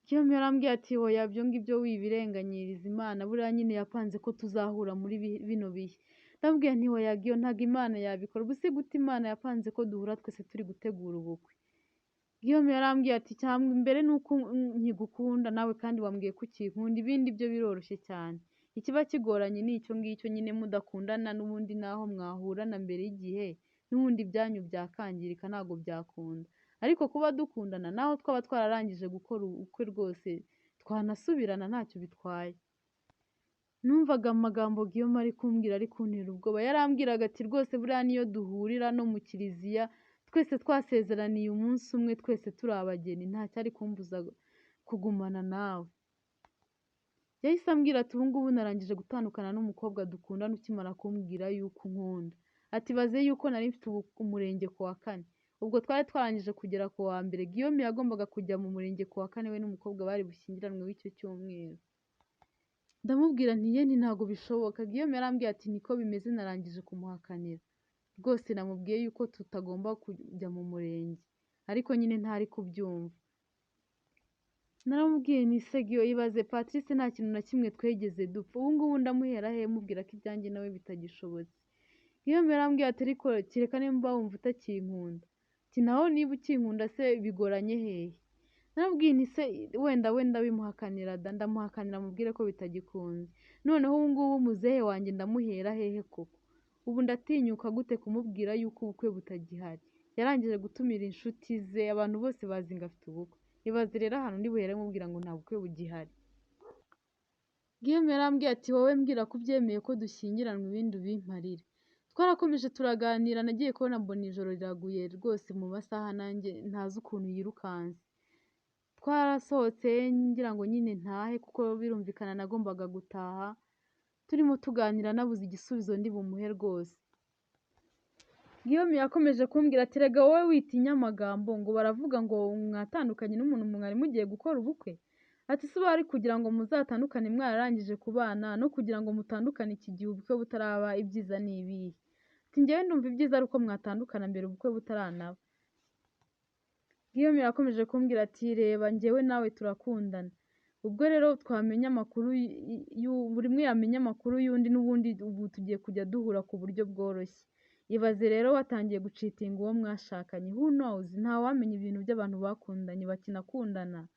Guillaume yarambwiye ati hoya ibyo ngibyo wibirenganyiriza Imana, buriya nyine yapanze ko tuzahura muri bino bihe. Ndabwira nti hoya Guillaume ntabwo Imana yabikora, ubuse gute Imana yapanze ko duhura twese turi gutegura ubukwe. Guillaume yarambwiye ati cyangwa imbere nuko nkigukunda nawe kandi wambwiye ko ukinkunda, ibindi byo biroroshye cyane. Ikiba kigoranye ni icyo ngicyo nyine mudakundana n'ubundi naho mwahurana mbere y'igihe n'ubundi ibyanyu byakangirika ntabwo byakunda, ariko kuba dukundana naho twaba twararangije gukora ubukwe rwose twanasubirana ntacyo bitwaye. Numvaga amagambo Guillaume ari kumbwira ari kuntera ubwoba. Yarambwiraga ati rwose buriya niyo duhurira no mu kiliziya twese twasezeraniye umunsi umwe twese turi abageni, ntacyari kumbuza kugumana nawe. Yahise ambwira ati ubu ngubu narangije gutandukana n'umukobwa dukundana ukimara kumbwira yuko unkunda. Ati baze yuko nari mfite umurenge ku wa 4, ubwo twari twarangije kugera ku wa mbere. Guillaume yagombaga kujya mu murenge ku wa 4 we n'umukobwa bari bushyingiranwe w'icyo cyumweru. Ndamubwira nti ye ntabwo bishoboka. Guillaume yarambwiye ati niko bimeze, narangije kumuhakanira rwose, namubwiye yuko tutagomba kujya mu murenge, ariko nyine ntari kubyumva. Naramubwiye nti se Guillaume ibaze Patrice nta kintu na kimwe twegeze dupfa, ubu ngubu ndamuhera he mubwira ko ibyanjye nawe bitagishobotse. Guillaume yarambwiye ati ariko kereka nimba wumva utakinkunda. Ati naho niba ukinkunda se bigoranye hehe. Narabwiye nti se wenda bimuhakanira ndamuhakanira mubwire ko bitagikunze. Noneho ubu ngubu muzehe wanjye ndamuhera hehe koko, ubu ndatinyuka gute kumubwira yuko ubukwe butagihari. Yarangije gutumira inshuti ze, abantu bose bazi ngo afite ubukwe. Ibaze rero ahantu ndi buhere mubwira ngo nta bukwe bugihari. Guillaume yarambwiye ati wowe mbwira ko ubyemeye ko dushyingiranwa ibindi ubimparire. Twarakomeje turaganira, nagiye kubona mbona ijoro riraguye rwose mu masaha nanjye ntazi ukuntu yirukanse. Twarasohotse ngira ngo nyine ntahe kuko birumvikana nagombaga gutaha. Turimo tuganira nabuze igisubizo ndi bumuhe rwose. Guillaume yakomeje kumbwira ati rega wowe witinya amagambo ngo baravuga ngo mwatandukanye n'umuntu mwari mugiye gukora ubukwe. Ati se bari kugira ngo muzatandukane mwararangije kubana no kugira ngo mutandukane iki gihe ubukwe butaraba, ibyiza ni ibihe? Ati njyewe ndumva ibyiza ari uko mwatandukana mbere ubukwe butaranaba. Guillaume yakomeje kumbwira ati reba njyewe nawe turakundana, ubwo rero twamenya amakuru buri umwe yamenya amakuru y'undi, n'ubundi ubu tugiye kujya duhura ku buryo bworoshye. Ibaze rero watangiye gucitinga uwo mwashakanye, who knows, ntawamenya ibintu by'abantu bakundanye bakinakundana.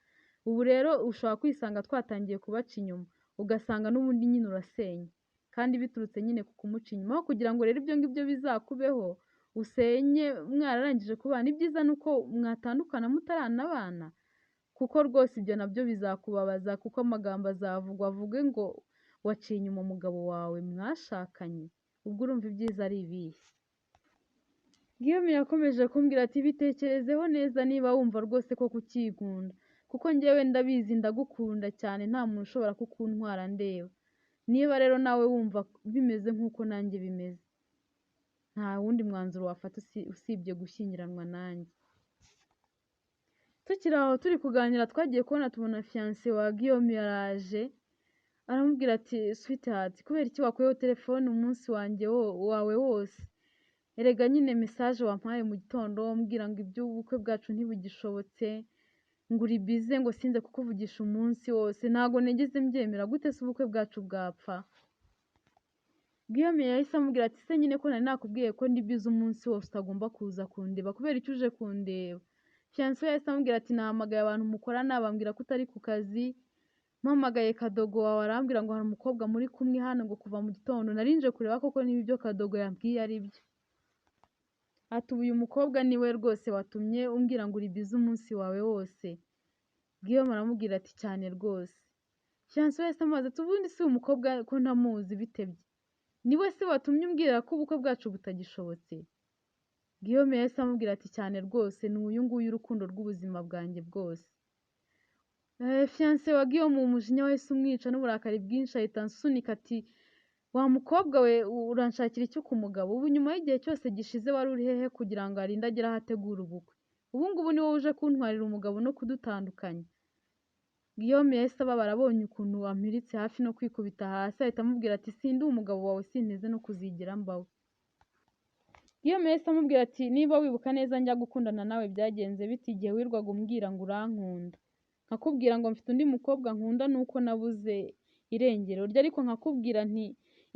Ubu rero ushobora kwisanga twatangiye kubaca inyuma, ugasanga n'ubundi nyine urasenya, kandi biturutse nyine ku kumuca inyuma. Aho kugira ngo rero ibyo ngibyo bizakubeho usenye mwararangije kubana, ibyiza ni uko mwatandukana mutaranabana. kuko rwose ibyo nabyo bizakubabaza kuko amagambo azavugwa avuge ngo waciye inyuma umugabo wawe mwashakanye, ubwo urumva ibyiza ari ibihe? Guillaume yakomeje kumbwira ati bitekerezeho neza niba wumva rwose ko kukinkunda, kuko njyewe ndabizi ndagukunda cyane nta muntu ushobora kukuntwara ndeba, niba rero nawe wumva bimeze nk'uko nanjye bimeze, nta wundi mwanzuro wafata usibye gushyingiranwa nanjye. Tukiri aho turi kuganira twagiye kubona tubona fiancé wa Guillaume yaraje, aramubwira ati sweetheart kubera iki wakuyeho telefone umunsi wawe wose? Erega nyine message wampaye mu gitondo umbwira ngo iby'ubukwe bwacu ntibugishobotse, ngo uri bize ngo sinze kukuvugisha umunsi wose, ntago nigeze mbyemera, gute se ubukwe bwacu bwapfa? Guillaume yahise amubwira ati se nyine ko nari nakubwiye ko ndi bize umunsi wose utagomba kuza kundeba, kubera icyo uje kundeba? Fiancé yahise amubwira ati nahamagaye abantu mukorana bambwira ko utari ku kazi, mpamagaye Kadogo wawe arambwira ngo hari umukobwa muri kumwe hano ngo kuva mu gitondo, narinje kureba koko niba ibyo Kadogo yambwiye ari byo. Ati ubu uyu mukobwa niwe rwose watumye umbwira ngo uri bize umunsi wawe wose? Guillaume aramubwira ati cyane rwose. Fiancé yahise amubaza ati ubundi si umukobwa ko ntamuzi bitebye, niwe se watumye umbwira ko ubukwe bwacu butagishobotse? Guillaume yahise amubwira ati cyane rwose ni uyu nguyu urukundo rw'ubuzima bwanjye bwose. Fiancé wa Guillaume umujinya wahise umwica n'uburakari bwinshi ahita ansunika ati wa mukobwa we uranshakira iki ku mugabo? Ubu nyuma y'igihe cyose gishize wari uri hehe kugira ngo arinde agere aho ategura ubukwe? Ubu ngubu ni wowe uje kuntwarira umugabo no kudutandukanya? Guillaume yahise ababara abonye ukuntu ampiritse hafi no kwikubita hasi, ahita amubwira ati sindi umugabo wawe, sinteze no kuzigera mbawe. Guillaume yahise amubwira ati niba wibuka neza njya gukundana nawe byagenze bite igihe wirwaga umbwira ngo urankunda, nkakubwira ngo mfite undi mukobwa nkunda nuko nabuze irengero rye, ariko nkakubwira nti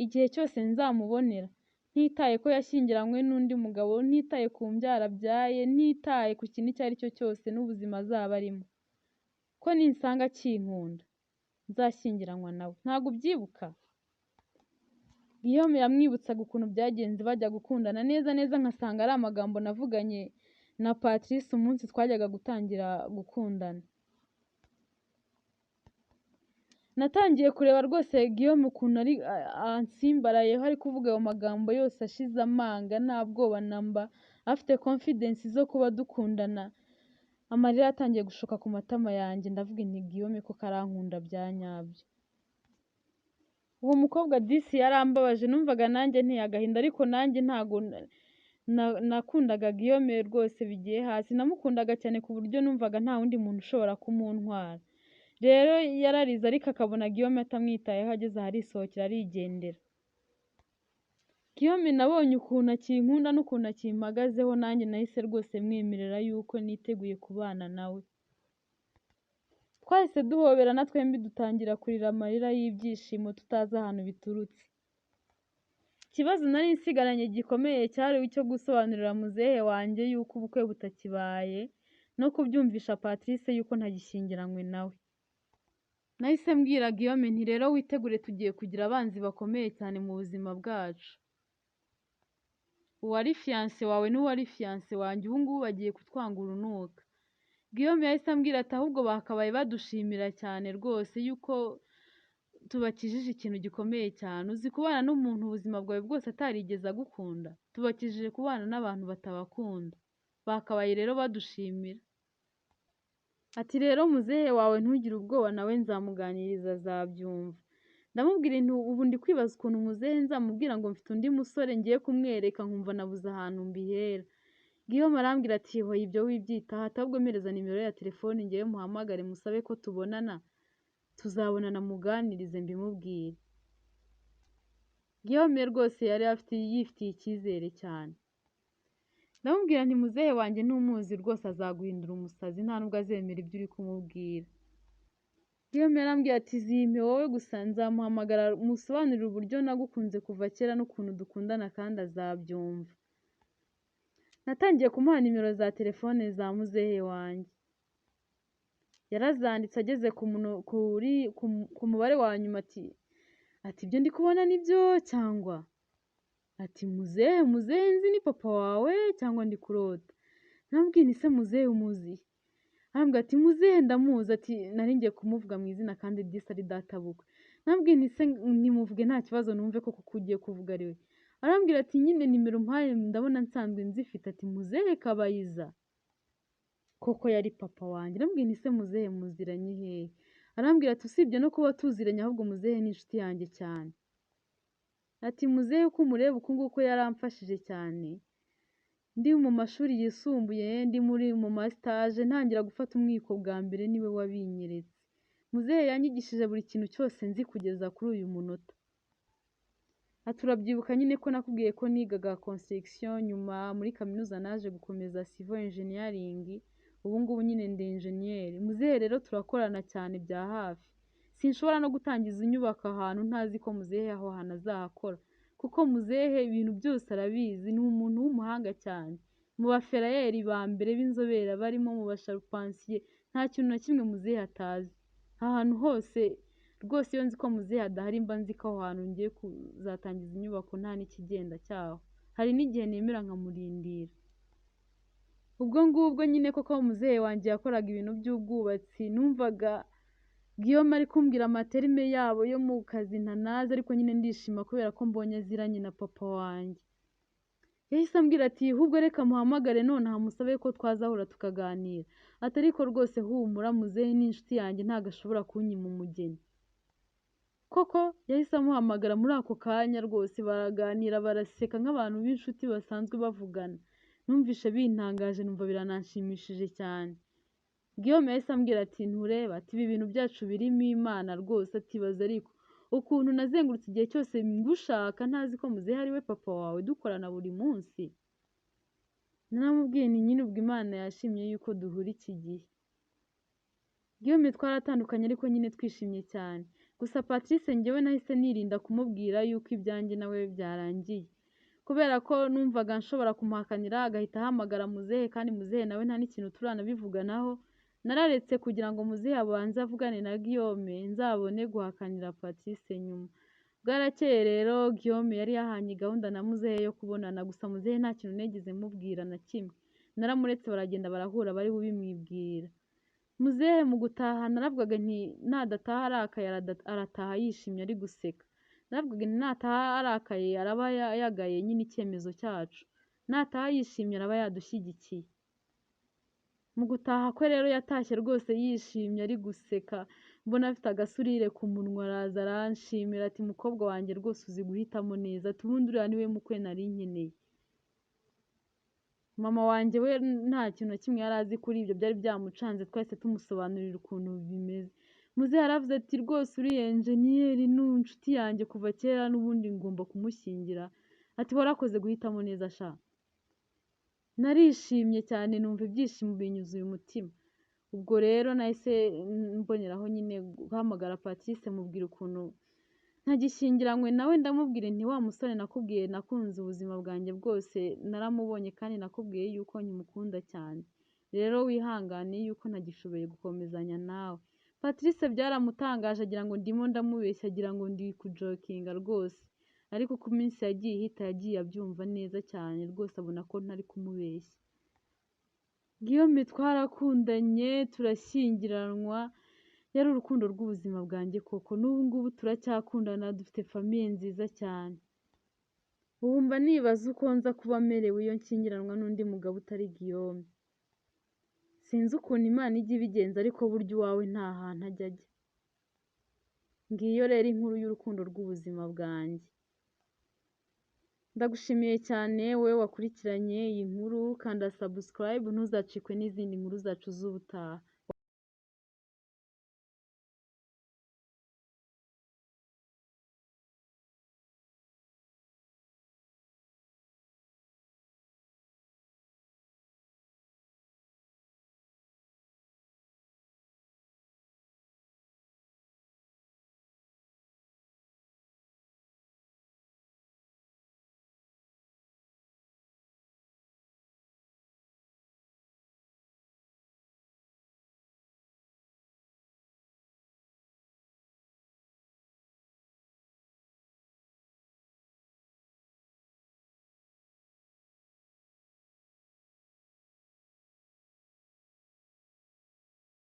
igihe cyose nzamubonera, ntitaye ko yashyingiranywe n'undi mugabo, ntitaye ku mbyara abyaye, ntitaye ku kintu icyo ari cyo cyose n'ubuzima azaba arimo, ko ninsanga akinkunda nzashyingiranywa nawe. Ntabwo ubyibuka? Guillaume yamwibutsaga ukuntu byagenze bajya gukundana neza neza, nkasanga ari amagambo navuganye na Patrice umunsi twajyaga gutangira gukundana. Natangiye kureba rwose Guillaume ukuntu ari ansimbarayeho ari kuvuga ayo magambo yose ashize amanga, nta bwoba namba, afite confidence zo kuba dukundana. Amarira yatangiye gushoka ku matama yanjye, ndavuga nti Guillaume ko karankunda bya nyabyo. Uwo mukobwa disi yarambabaje, numvaga nanjye nteye agahinda, ariko nanjye ntago nakundaga Guillaume rwose bigiye hasi, namukundaga cyane ku buryo numvaga nta wundi muntu ushobora kumuntwara. Rero yararize ariko akabona Guillaume atamwitayeho, ageze aharisohokera arigendera. Guillaume nabonye ukuntu akinkunda n'ukuntu akimpagazeho, nanjye nahise rwose mwemerera yuko niteguye kubana nawe. Twahise duhoberana twembi dutangira kurira amarira y'ibyishimo tutazi ahantu biturutse. Ikibazo nari nsigaranye gikomeye cyari icyo gusobanurira muzehe wanjye yuko ubukwe butakibaye no kubyumvisha Patrice yuko ntagishyingiranywe nawe. Nahise mbwira Guillaume nti rero witegure tugiye kugira abanzi bakomeye cyane mu buzima bwacu. Uwari fiancé wawe n'uwari fiancé wanjye ubu ngubu bagiye kutwanga urunuka. Guillaume yahise ambwira ati ahubwo bakabaye badushimira cyane rwose yuko tubakijije ikintu gikomeye cyane. Uzi kubana n'umuntu ubuzima bwawe bwose atarigeze agukunda? Tubakijije kubana n'abantu batabakunda, bakabaye rero badushimira. Ati rero muzehe wawe ntugire ubwoba, nawe nzamuganiriza azabyumva. Ndamubwira nti ubu ndi kwibaza ukuntu muzehe nzamubwira ngo mfite undi musore ngiye kumwereka nkumva nabuze ahantu mbihera. Guillaume arambwira ati hoya ibyo wibyitaho, ahubwo mpereza nimero ya telefone ngiye muhamagare musabe ko tubonana, tuzabonana muganirize mbimubwire. Guillaume rwose yari yifitiye icyizere cyane. Ndamubwira nti muzehe wanjye ntumuzi rwose, azaguhindura umusazi, nta nubwo azemera ibyo uri kumubwira. Guillaume yarambwira ati zimpe wowe gusa, nzamuhamagara musobanurire uburyo nagukunze kuva kera n'ukuntu dukundana kandi azabyumva. Natangiye kumuha nimero za telefone za muzehe wanjye. Yarazanditse ageze ku mubare wa nyuma ati ibyo ndi kubona nibyo cyangwa? Ati muzehe nzi ni papa wawe cyangwa ndi kurota? Namubwiye nti se muzehe umuzi? arambwira ati muzehe ndamuzi, ati nari ngiye kumuvuga mu izina kandi disi ari databukwe, nambwiye nti se nimuvuge nta kibazo numve ko kuko ugiye kuvuga ari we, arambwira ati nyine nimero umpaye ndabona nsanzwe nzifite, ati muzehe Kabayiza, koko yari papa wanjye, arambwira nti se muzehe muziranye hehe, arambwira ati usibye no kuba tuziranye ahubwo muzehe ni inshuti yanjye cyane, ati muzehe uko umureba uku nguku yaramfashije cyane, ndi mu mashuri yisumbuye, ndi mu mastage ntangira gufata umwiko bwa mbere niwe wabinyeretse, muzehe yanyigishije buri kintu cyose nzi kugeza kuri uyu munota. Ati urabyibuka nyine ko nakubwiye ko nigaga construction, nyuma muri kaminuza naje gukomeza civil engineering, ubu ngubu nyine ndi engineer. Muzehe rero turakorana cyane bya hafi, sinshobora no gutangiza inyubako ahantu ntazi ko muzehe aho hantu azahakora, kuko muzehe ibintu byose arabizi, ni umuntu w'umuhanga cyane, mu baferayeri ba mbere b'inzobere barimo, mu basharupansiye, nta kintu na kimwe muzehe atazi, ahantu hose rwose iyo nzi ko muzehe adahari mba nzi ko aho hantu ngiye kuzatangiza inyubako nta n'ikigenda cyaho, hari n'igihe nemera nkamurindira. Ubwo ngubwo nyine koko muzehe wanjye yakoraga ibintu by'ubwubatsi, numvaga Guillaume ari kumbwira amaterime yabo yo mu kazi ntanazi, ariko nyine ndishima kubera ko mbonye aziranye na papa wanjye. Yahise ambwira ati ahubwo reka muhamagare nonaha musabe ko twazahura tukaganira, ati ariko rwose humura muzehe ni inshuti yanjye ntabwo ashobora kunyima umugeni. Koko yahise amuhamagara muri ako kanya rwose baraganira baraseka nk'abantu b'inshuti basanzwe bavugana, numvishe bintangaje numva birananshimishije cyane. Guillaume yahise ambwira ati ntureba, ati ibi bintu byacu birimo Imana rwose, atibaza ariko ukuntu nazengurutse igihe cyose ngushaka ntazi ko muzehe ari we papa wawe dukorana buri munsi. Naramubwiye nti nyine ubwo Imana yashimye yuko duhura iki gihe. Guillaume twaratandukanye ariko nyine twishimye cyane, gusa Patrice njyewe nahise nirinda kumubwira yuko ibyanjye nawe byarangiye, kubera ko numvaga nshobora kumuhakanira agahita ahamagara muzehe, kandi muzehe nawe nta n'ikintu turanabivuganaho. Nararetse kugira ngo muzehe abanze avugane na Guillaume nzabone guhakanira Patrice nyuma. Bwarakeye rero Guillaume yari yahanye gahunda na muzehe yo kubonana, gusa muzehe nta kintu nigeze mubwira na kimwe, naramuretse baragenda barahura bari bubimwibwira. Muzehe mu gutaha naravugaga nti nadataha arakaye arataha yishimye ari guseka, naravugaga nti nataha arakaye araba yagaye nyine icyemezo cyacu, nataha yishimye araba yadushyigikiye. Mu gutaha kwe rero yatashye rwose yishimye ari guseka, mbona afite agasurire ku munwa, araza aranshimira ati mukobwa wanjye rwose uzi guhitamo neza, ati ubundi uriya niwe mukwe nari nkeneye. Mama wanjye we nta kintu na kimwe yari azi kuri ibyo, byari byamucanze, twahise tumusobanurira ukuntu bimeze. Muzehe yaravuze ati rwose uriya enjeniyeri ni inshuti yanjye kuva kera n'ubundi ngomba kumushyingira, ati warakoze guhitamo neza sha. Narishimye cyane numva ibyishimo binyuzuye umutima. Ubwo rero nahise mboneraho nyine guhamagara Patrice mubwira ukuntu ntagishyingiranywe nawe, ndamubwira nti wa musore nakubwiye nakunze ubuzima bwanjye bwose naramubonye kandi nakubwiye yuko nkimukunda cyane, rero wihangane yuko ntagishoboye gukomezanya nawe. Patrice byaramutangaje agira ngo ndimo ndamubeshya, agira ngo ndi kujokinga rwose, ariko uko iminsi yagiye ihita yagiye abyumva neza cyane rwose, abona ko ntari kumubeshya. Guillaume twarakundanye turashyingiranwa, yari urukundo rw'ubuzima bwanjye koko, n'ubu ngubu turacyakundana, dufite famiye nziza cyane. Ubu mba nibaza uko nza kuba merewe iyo nshyingiranwa n'undi mugabo utari Guillaume. Sinzi ukuntu Imana ijya ibigenza, ariko burya uwawe nta hantu ajya ajya. Ngiyo rero inkuru y'urukundo rw'ubuzima bwanjye. Ndagushimiye cyane wowe wakurikiranye iyi nkuru, kanda subscribe ntuzacikwe n'izindi nkuru zacu z'ubutaha.